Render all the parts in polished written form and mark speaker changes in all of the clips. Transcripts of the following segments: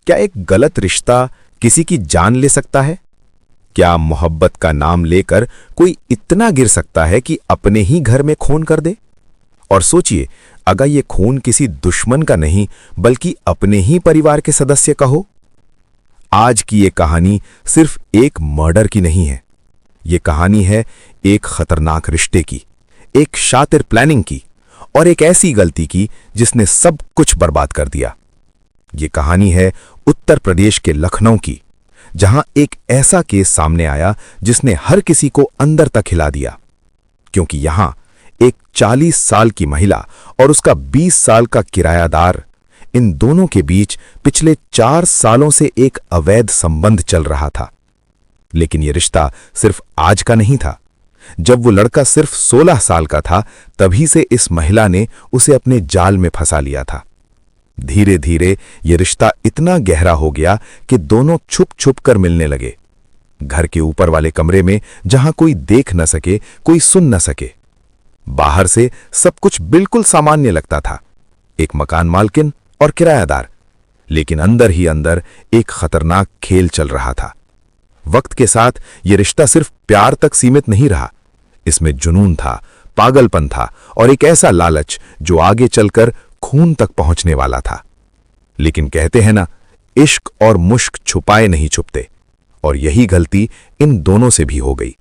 Speaker 1: क्या एक गलत रिश्ता किसी की जान ले सकता है? क्या मोहब्बत का नाम लेकर कोई इतना गिर सकता है कि अपने ही घर में खून कर दे? और सोचिए, अगर ये खून किसी दुश्मन का नहीं बल्कि अपने ही परिवार के सदस्य का हो। आज की ये कहानी सिर्फ एक मर्डर की नहीं है। ये कहानी है एक खतरनाक रिश्ते की, एक शातिर प्लानिंग की और एक ऐसी गलती की जिसने सब कुछ बर्बाद कर दिया। ये कहानी है उत्तर प्रदेश के लखनऊ की, जहां एक ऐसा केस सामने आया जिसने हर किसी को अंदर तक हिला दिया। क्योंकि यहां एक 40 साल की महिला और उसका 20 साल का किरायादार, इन दोनों के बीच पिछले 4 सालों से एक अवैध संबंध चल रहा था। लेकिन यह रिश्ता सिर्फ आज का नहीं था। जब वो लड़का सिर्फ 16 साल का था, तभी से इस महिला ने उसे अपने जाल में फंसा लिया था। धीरे धीरे यह रिश्ता इतना गहरा हो गया कि दोनों छुप छुप कर मिलने लगे। घर के ऊपर वाले कमरे में, जहां कोई देख न सके, कोई सुन न सके। बाहर से सब कुछ बिल्कुल सामान्य लगता था, एक मकान मालकिन और किरायादार। लेकिन अंदर ही अंदर एक खतरनाक खेल चल रहा था। वक्त के साथ यह रिश्ता सिर्फ प्यार तक सीमित नहीं रहा। इसमें जुनून था, पागलपन था और एक ऐसा लालच जो आगे चलकर खून तक पहुंचने वाला था। लेकिन कहते हैं ना, इश्क और मुश्क छुपाए नहीं छुपते, और यही गलती इन दोनों से भी हो गई।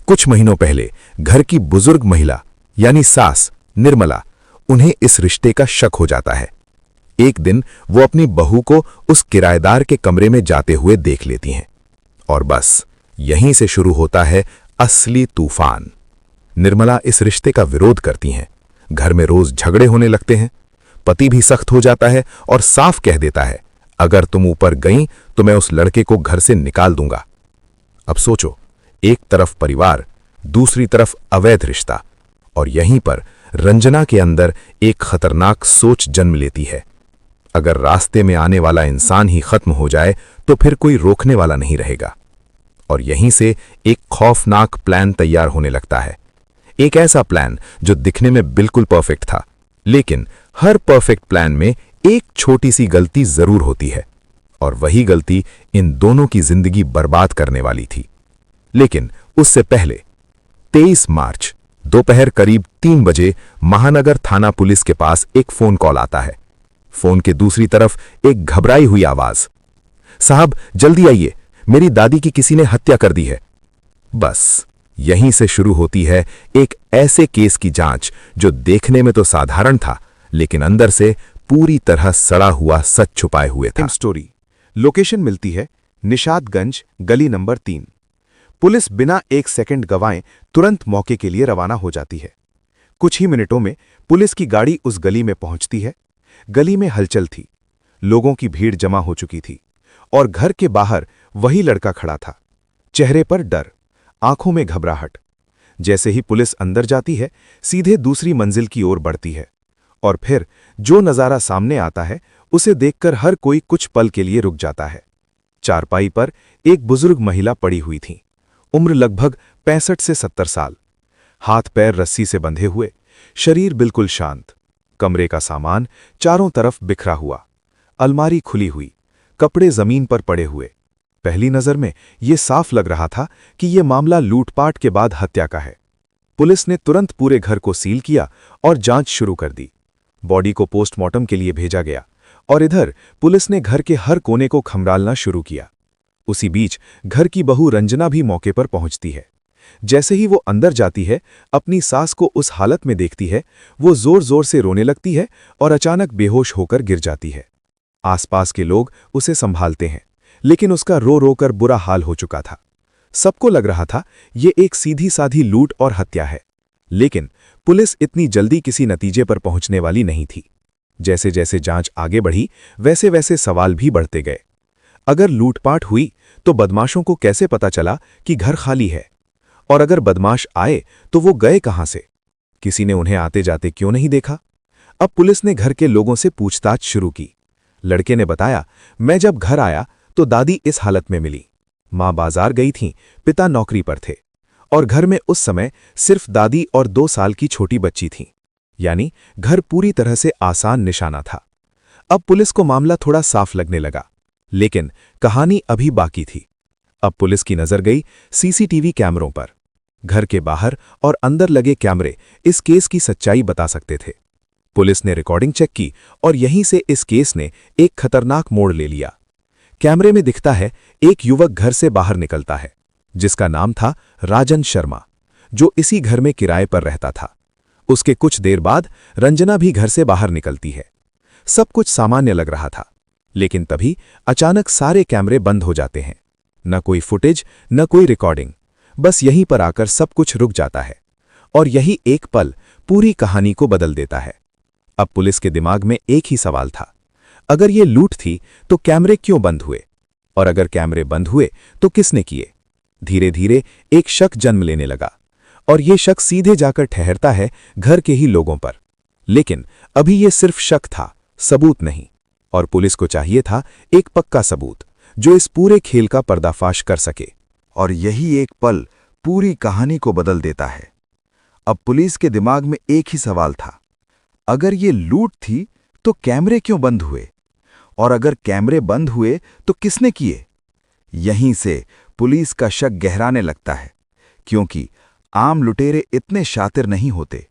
Speaker 1: कुछ महीनों पहले घर की बुजुर्ग महिला यानी सास निर्मला, उन्हें इस रिश्ते का शक हो जाता है। एक दिन वो अपनी बहू को उस किराएदार के कमरे में जाते हुए देख लेती हैं, और बस यहीं से शुरू होता है असली तूफान। निर्मला इस रिश्ते का विरोध करती हैं। घर में रोज झगड़े होने लगते हैं। पति भी सख्त हो जाता है और साफ कह देता है, अगर तुम ऊपर गई तो मैं उस लड़के को घर से निकाल दूंगा। अब सोचो, एक तरफ परिवार, दूसरी तरफ अवैध रिश्ता, और यहीं पर रंजना के अंदर एक खतरनाक सोच जन्म लेती है। अगर रास्ते में आने वाला इंसान ही खत्म हो जाए तो फिर कोई रोकने वाला नहीं रहेगा। और यहीं से एक खौफनाक प्लान तैयार होने लगता है। एक ऐसा प्लान जो दिखने में बिल्कुल परफेक्ट था, लेकिन हर परफेक्ट प्लान में एक छोटी सी गलती जरूर होती है, और वही गलती इन दोनों की जिंदगी बर्बाद करने वाली थी। लेकिन उससे पहले 23 मार्च दोपहर करीब 3 बजे महानगर थाना पुलिस के पास एक फोन कॉल आता है। फोन के दूसरी तरफ एक घबराई हुई आवाज, साहब जल्दी आइए, मेरी दादी की किसी ने हत्या कर दी है। बस यहीं से शुरू होती है एक ऐसे केस की जांच जो देखने में तो साधारण था, लेकिन अंदर से पूरी तरह सड़ा हुआ सच छुपाए हुए था।
Speaker 2: स्टोरी लोकेशन मिलती है निशादगंज, गली नंबर 3। पुलिस बिना एक सेकंड गवाएं तुरंत मौके के लिए रवाना हो जाती है। कुछ ही मिनटों में पुलिस की गाड़ी उस गली में पहुंचती है। गली में हलचल थी, लोगों की भीड़ जमा हो चुकी थी, और घर के बाहर वही लड़का खड़ा था, चेहरे पर डर, आंखों में घबराहट। जैसे ही पुलिस अंदर जाती है, सीधे दूसरी मंजिल की ओर बढ़ती है, और फिर जो नजारा सामने आता है उसे देखकर हर कोई कुछ पल के लिए रुक जाता है। चारपाई पर एक बुजुर्ग महिला पड़ी हुई थी, उम्र लगभग 65 से 70 साल, हाथ पैर रस्सी से बंधे हुए, शरीर बिल्कुल शांत। कमरे का सामान चारों तरफ बिखरा हुआ, अलमारी खुली हुई, कपड़े जमीन पर पड़े हुए। पहली नजर में यह साफ लग रहा था कि यह मामला लूटपाट के बाद हत्या का है। पुलिस ने तुरंत पूरे घर को सील किया और जांच शुरू कर दी। बॉडी को पोस्टमार्टम के लिए भेजा गया, और इधर पुलिस ने घर के हर कोने को खंगालना शुरू किया। उसी बीच घर की बहू रंजना भी मौके पर पहुंचती है। जैसे ही वो अंदर जाती है, अपनी सास को उस हालत में देखती है, वो जोर जोर से रोने लगती है और अचानक बेहोश होकर गिर जाती है। आसपास के लोग उसे संभालते हैं, लेकिन उसका रो रो कर बुरा हाल हो चुका था। सबको लग रहा था ये एक सीधी साधी लूट और हत्या है, लेकिन पुलिस इतनी जल्दी किसी नतीजे पर पहुंचने वाली नहीं थी। जैसे जैसे जांच आगे बढ़ी, वैसे वैसे सवाल भी बढ़ते गए। अगर लूटपाट हुई तो बदमाशों को कैसे पता चला कि घर खाली है? और अगर बदमाश आए तो वो गए कहां से? किसी ने उन्हें आते जाते क्यों नहीं देखा? अब पुलिस ने घर के लोगों से पूछताछ शुरू की। लड़के ने बताया, मैं जब घर आया तो दादी इस हालत में मिली। मां बाजार गई थीं, पिता नौकरी पर थे, और घर में उस समय सिर्फ दादी और 2 साल की छोटी बच्ची थी। यानी घर पूरी तरह से आसान निशाना था। अब पुलिस को मामला थोड़ा साफ लगने लगा। लेकिन कहानी अभी बाकी थी। अब पुलिस की नजर गई सीसीटीवी कैमरों पर। घर के बाहर और अंदर लगे कैमरे इस केस की सच्चाई बता सकते थे। पुलिस ने रिकॉर्डिंग चेक की और यहीं से इस केस ने एक खतरनाक मोड़ ले लिया। कैमरे में दिखता है एक युवक घर से बाहर निकलता है, जिसका नाम था राजन शर्मा, जो इसी घर में किराए पर रहता था। उसके कुछ देर बाद रंजना भी घर से बाहर निकलती है। सब कुछ सामान्य लग रहा था, लेकिन तभी अचानक सारे कैमरे बंद हो जाते हैं। न कोई फुटेज, न कोई रिकॉर्डिंग, बस यहीं पर आकर सब कुछ रुक जाता है। और यही एक पल पूरी कहानी को बदल देता है। अब पुलिस के दिमाग में एक ही सवाल था, अगर ये लूट थी तो कैमरे क्यों बंद हुए, और अगर कैमरे बंद हुए तो किसने किए। धीरे धीरे एक शक जन्म लेने लगा, और ये शक सीधे जाकर ठहरता है घर के ही लोगों पर। लेकिन अभी ये सिर्फ शक था, सबूत नहीं, और पुलिस को चाहिए था एक पक्का सबूत जो इस पूरे खेल का पर्दाफाश कर सके। और यही एक पल पूरी कहानी को बदल देता है। अब पुलिस के दिमाग में एक ही सवाल था, अगर ये लूट थी तो कैमरे क्यों बंद हुए, और अगर कैमरे बंद हुए तो किसने किए। यहीं से पुलिस का शक गहराने लगता है, क्योंकि आम लुटेरे इतने शातिर नहीं होते।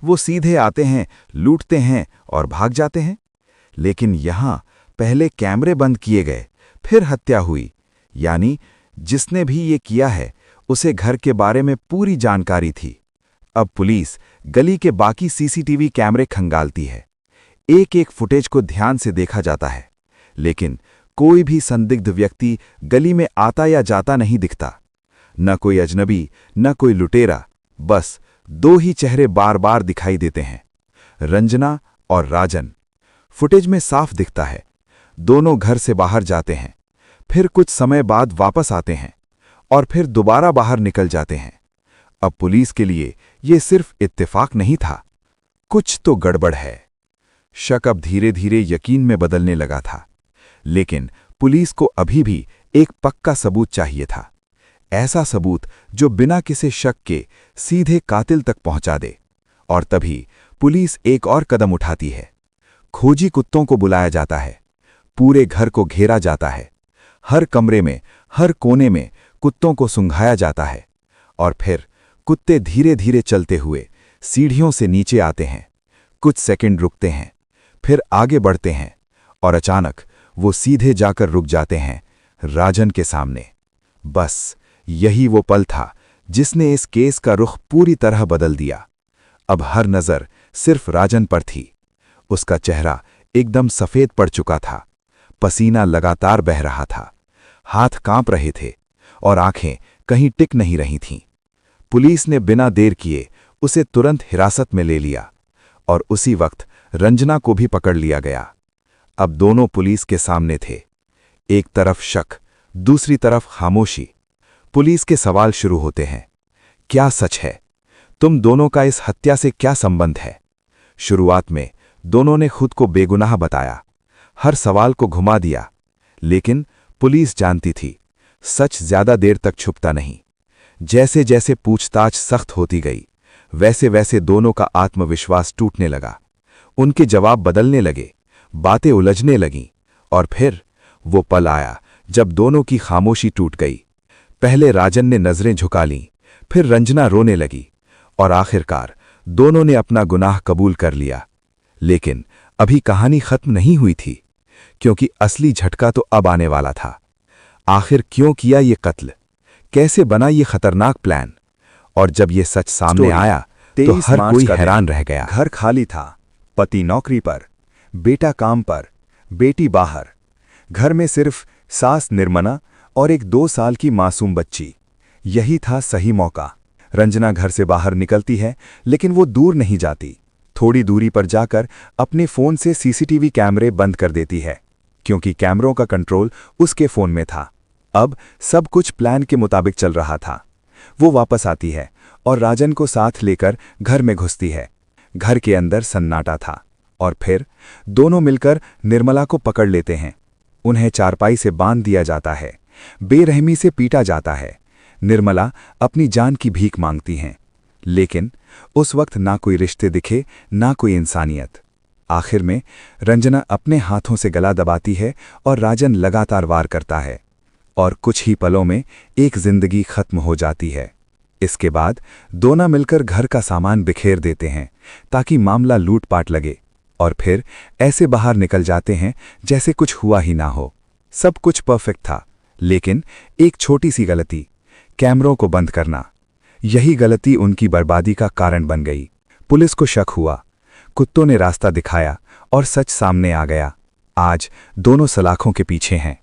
Speaker 2: वो सीधे आते हैं, लूटते हैं और भाग जाते हैं। लेकिन यहां पहले कैमरे बंद किए गए, फिर हत्या हुई, यानी जिसने भी ये किया है उसे घर के बारे में पूरी जानकारी थी। अब पुलिस गली के बाकी सीसीटीवी कैमरे खंगालती है। एक एक फुटेज को ध्यान से देखा जाता है, लेकिन कोई भी संदिग्ध व्यक्ति गली में आता या जाता नहीं दिखता। न कोई अजनबी, न कोई लुटेरा, बस दो ही चेहरे बार बार दिखाई देते हैं, रंजना और राजन। फुटेज में साफ दिखता है, दोनों घर से बाहर जाते हैं, फिर कुछ समय बाद वापस आते हैं और फिर दोबारा बाहर निकल जाते हैं। अब पुलिस के लिए यह सिर्फ इत्तेफाक नहीं था, कुछ तो गड़बड़ है। शक अब धीरे धीरे यकीन में बदलने लगा था, लेकिन पुलिस को अभी भी एक पक्का सबूत चाहिए था। ऐसा सबूत जो बिना किसी शक के सीधे कातिल तक पहुंचा दे। और तभी पुलिस एक और कदम उठाती है। खोजी कुत्तों को बुलाया जाता है, पूरे घर को घेरा जाता है, हर कमरे में, हर कोने में कुत्तों को सुंघाया जाता है। और फिर कुत्ते धीरे धीरे चलते हुए सीढ़ियों से नीचे आते हैं, कुछ सेकंड रुकते हैं, फिर आगे बढ़ते हैं, और अचानक वो सीधे जाकर रुक जाते हैं राजन के सामने। बस यही वो पल था जिसने इस केस का रुख पूरी तरह बदल दिया। अब हर नजर सिर्फ राजन पर थी। उसका चेहरा एकदम सफेद पड़ चुका था, पसीना लगातार बह रहा था, हाथ कांप रहे थे और आंखें कहीं टिक नहीं रही थीं। पुलिस ने बिना देर किए उसे तुरंत हिरासत में ले लिया और उसी वक्त रंजना को भी पकड़ लिया गया। अब दोनों पुलिस के सामने थे, एक तरफ शक, दूसरी तरफ खामोशी। पुलिस के सवाल शुरू होते हैं, क्या सच है? तुम दोनों का इस हत्या से क्या संबंध है? शुरुआत में दोनों ने खुद को बेगुनाह बताया, हर सवाल को घुमा दिया, लेकिन पुलिस जानती थी सच ज्यादा देर तक छुपता नहीं। जैसे जैसे पूछताछ सख्त होती गई, वैसे वैसे दोनों का आत्मविश्वास टूटने लगा। उनके जवाब बदलने लगे, बातें उलझने लगीं, और फिर वो पल आया जब दोनों की खामोशी टूट गई। पहले राजन ने नजरें झुका लीं, फिर रंजना रोने लगी, और आखिरकार दोनों ने अपना गुनाह कबूल कर लिया। लेकिन अभी कहानी खत्म नहीं हुई थी, क्योंकि असली झटका तो अब आने वाला था। आखिर क्यों किया ये कत्ल? कैसे बना ये खतरनाक प्लान? और जब ये सच सामने आया तो हर कोई हैरान रह गया। घर खाली था, पति नौकरी पर, बेटा काम पर, बेटी बाहर। घर में सिर्फ सास निर्मला और एक 2 साल की मासूम बच्ची। यही था सही मौका। रंजना घर से बाहर निकलती है, लेकिन वो दूर नहीं जाती। थोड़ी दूरी पर जाकर अपने फोन से सीसीटीवी कैमरे बंद कर देती है, क्योंकि कैमरों का कंट्रोल उसके फोन में था। अब सब कुछ प्लान के मुताबिक चल रहा था। वो वापस आती है और राजन को साथ लेकर घर में घुसती है। घर के अंदर सन्नाटा था, और फिर दोनों मिलकर निर्मला को पकड़ लेते हैं। उन्हें चारपाई से बांध दिया जाता है, बेरहमी से पीटा जाता है। निर्मला अपनी जान की भीख मांगती हैं, लेकिन उस वक्त ना कोई रिश्ते दिखे, ना कोई इंसानियत।
Speaker 3: आखिर में रंजना अपने हाथों से गला दबाती है और राजन लगातार वार करता है और कुछ ही पलों में एक जिंदगी खत्म हो जाती है। इसके बाद दोनों मिलकर घर का सामान बिखेर देते हैं ताकि मामला लूटपाट लगे और फिर ऐसे बाहर निकल जाते हैं जैसे कुछ हुआ ही ना हो। सब कुछ परफेक्ट था, लेकिन एक छोटी सी गलती, कैमरों को बंद करना, यही गलती उनकी बर्बादी का कारण बन गई। पुलिस को शक हुआ, कुत्तों ने रास्ता दिखाया और सच सामने आ गया। आज दोनों सलाखों के पीछे हैं।